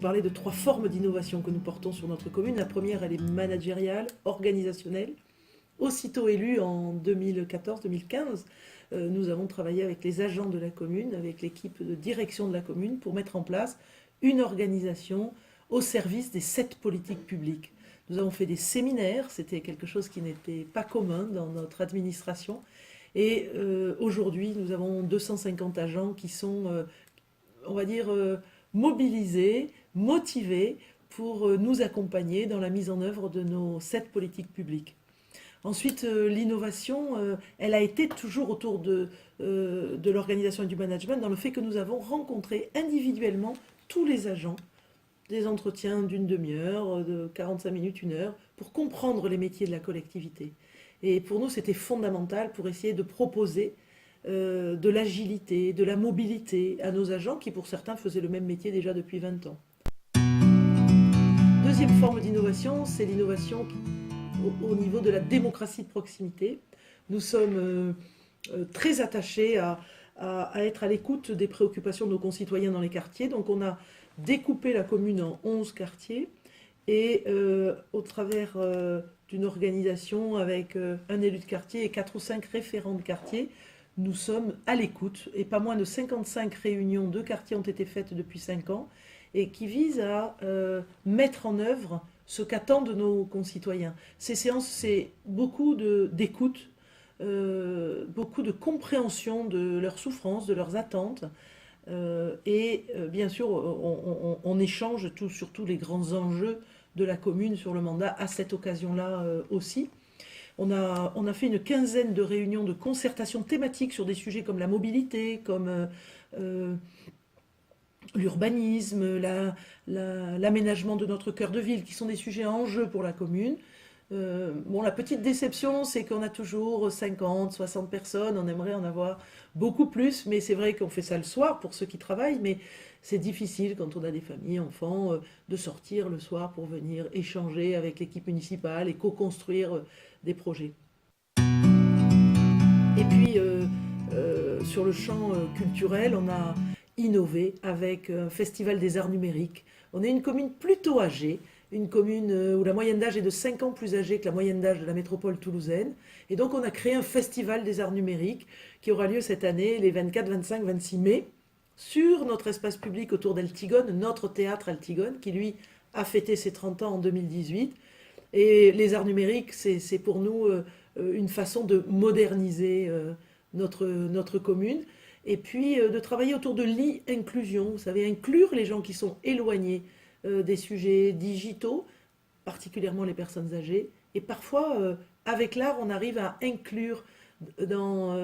parler de 3 formes d'innovation que nous portons sur notre commune. La première, elle est managériale, organisationnelle. Aussitôt élu en 2014-2015, nous avons travaillé avec les agents de la commune, avec l'équipe de direction de la commune, pour mettre en place une organisation au service des 7 politiques publiques. Nous avons fait des séminaires, c'était quelque chose qui n'était pas commun dans notre administration. Et aujourd'hui, nous avons 250 agents qui sont, on va dire, mobilisés, motivés pour nous accompagner dans la mise en œuvre de nos 7 politiques publiques. Ensuite, l'innovation, elle a été toujours autour de l'organisation et du management, dans le fait que nous avons rencontré individuellement tous les agents, des entretiens d'une demi-heure, de 45 minutes, 1 heure, pour comprendre les métiers de la collectivité. Et pour nous, c'était fondamental pour essayer de proposer de l'agilité, de la mobilité à nos agents, qui pour certains faisaient le même métier déjà depuis 20 ans. Deuxième forme d'innovation, c'est l'innovation au niveau de la démocratie de proximité. Nous sommes très attachés à être à l'écoute des préoccupations de nos concitoyens dans les quartiers. Donc on a découpé la commune en 11 quartiers et au travers d'une organisation avec un élu de quartier et 4 ou 5 référents de quartier, nous sommes à l'écoute et pas moins de 55 réunions de quartiers ont été faites depuis 5 ans et qui visent à mettre en œuvre ce qu'attendent nos concitoyens. Ces séances, c'est beaucoup d'écoute, beaucoup de compréhension de leurs souffrances, de leurs attentes. Et bien sûr, on échange sur tous les grands enjeux de la commune sur le mandat à cette occasion-là aussi. On a fait une quinzaine de réunions de concertation thématique sur des sujets comme la mobilité, comme l'urbanisme, l'aménagement de notre cœur de ville, qui sont des sujets en jeu pour la commune. Bon, la petite déception, c'est qu'on a toujours 50, 60 personnes, on aimerait en avoir beaucoup plus, mais c'est vrai qu'on fait ça le soir pour ceux qui travaillent, mais c'est difficile quand on a des familles, enfants, de sortir le soir pour venir échanger avec l'équipe municipale et co-construire des projets. Et puis, sur le champ culturel, on a innové avec un festival des arts numériques. On est une commune plutôt âgée, une commune où la moyenne d'âge est de 5 ans plus âgée que la moyenne d'âge de la métropole toulousaine. Et donc on a créé un festival des arts numériques qui aura lieu cette année, les 24, 25, 26 mai, sur notre espace public autour d'Altigone, notre théâtre Altigone, qui lui a fêté ses 30 ans en 2018. Et les arts numériques, c'est pour nous une façon de moderniser notre commune. Et puis de travailler autour de l'e-inclusion, vous savez, inclure les gens qui sont éloignés des sujets digitaux, particulièrement les personnes âgées. Et parfois, avec l'art, on arrive à inclure dans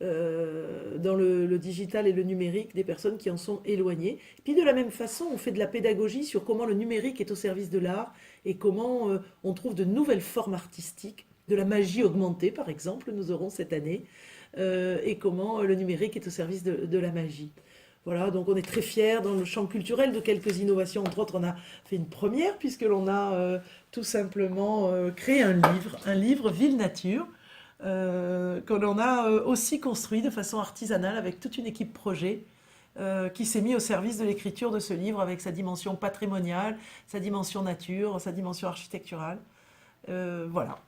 le digital et le numérique des personnes qui en sont éloignées. Et puis de la même façon, on fait de la pédagogie sur comment le numérique est au service de l'art et comment on trouve de nouvelles formes artistiques, de la magie augmentée par exemple, nous aurons cette année, et comment le numérique est au service de la magie. Voilà, donc on est très fiers dans le champ culturel de quelques innovations. Entre autres, on a fait une première puisque l'on a tout simplement créé un livre Ville Nature, que l'on a aussi construit de façon artisanale avec toute une équipe projet qui s'est mis au service de l'écriture de ce livre avec sa dimension patrimoniale, sa dimension nature, sa dimension architecturale. Voilà.